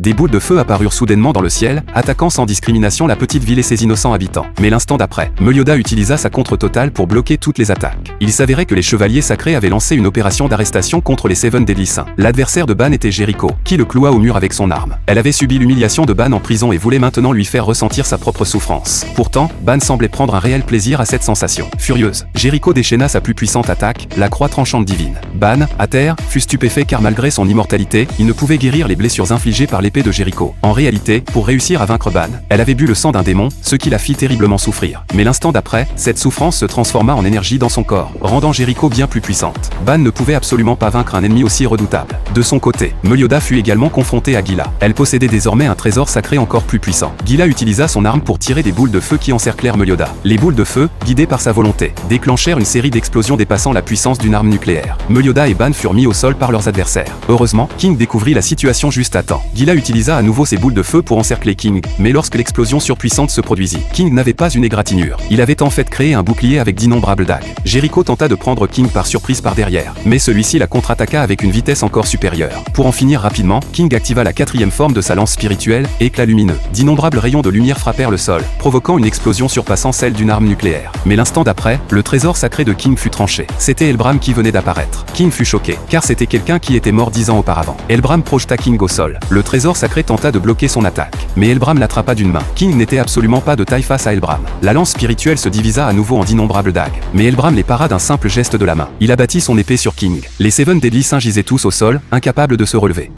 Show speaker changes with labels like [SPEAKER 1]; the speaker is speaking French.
[SPEAKER 1] des boules de feu apparurent soudainement dans le ciel, attaquant sans discrimination la petite ville et ses innocents habitants. Mais l'instant d'après, Meliodas utilisa sa contre totale pour bloquer toutes les attaques. Il s'avérait que les chevaliers sacrés avaient lancé une opération d'arrestation contre les Seven Deadly Sins. L'adversaire de Ban était Jericho, qui le cloua au mur avec son arme. Elle avait subi l'humiliation de Ban en prison et voulait maintenant lui faire ressentir sa propre souffrance. Pourtant, Ban semblait prendre un réel plaisir à cette sensation. Furieuse, Jericho déchaîna sa plus puissante attaque, la croix tranchante divine. Ban, à terre, fut stupéfait car malgré son immortalité, il ne pouvait guérir les blessures infligées par l'épée de Jericho. En réalité, pour réussir à vaincre Ban, elle avait bu le sang d'un démon, ce qui la fit terriblement souffrir. Mais l'instant d'après, cette souffrance se transforma en énergie dans son corps, rendant Jericho bien plus puissante. Ban ne pouvait absolument pas vaincre un ennemi aussi redoutable. De son côté, Meliodas fut également confrontée à Gila. Elle possédait désormais un trésor sacré encore plus puissant. Gila utilisa son arme pour tirer des boules de feu qui encerclèrent Meliodas. Les boules de feu, guidées par sa volonté, déclenchèrent une série d'explosions dépassant la puissance d'une arme nucléaire. Meliodas et Ban furent mis au sol par leurs adversaires. Heureusement, King découvrit la situation juste à temps. Gila utilisa à nouveau ses boules de feu pour encercler King, mais lorsque l'explosion surpuissante se produisit, King n'avait pas une égratignure. Il avait en fait créé un bouclier avec d'innombrables dagues. Jericho tenta de prendre King par surprise par derrière, mais celui-ci la contre-attaqua avec une vitesse encore supérieure. Pour en finir rapidement, King activa la quatrième forme de sa lance spirituelle, éclat lumineux. D'innombrables rayons de lumière frappèrent le sol, provoquant une explosion surpassant celle d'une arme nucléaire. Mais l'instant d'après, le trésor sacré de King fut tranché. C'était Elbram qui venait d'apparaître. King fut choqué, car c'était quelqu'un qui était mort 10 ans auparavant. Elbram projeta King au sol. Le trésor sacré tenta de bloquer son attaque, mais Elbram l'attrapa d'une main. King n'était absolument pas de taille face à Elbram. La lance spirituelle se divisa à nouveau en d'innombrables dagues, mais Elbram les para d'un simple geste de la main. Il abattit son épée sur King. Les Seven Deadly Sins gisaient tous au sol, incapables de se relever.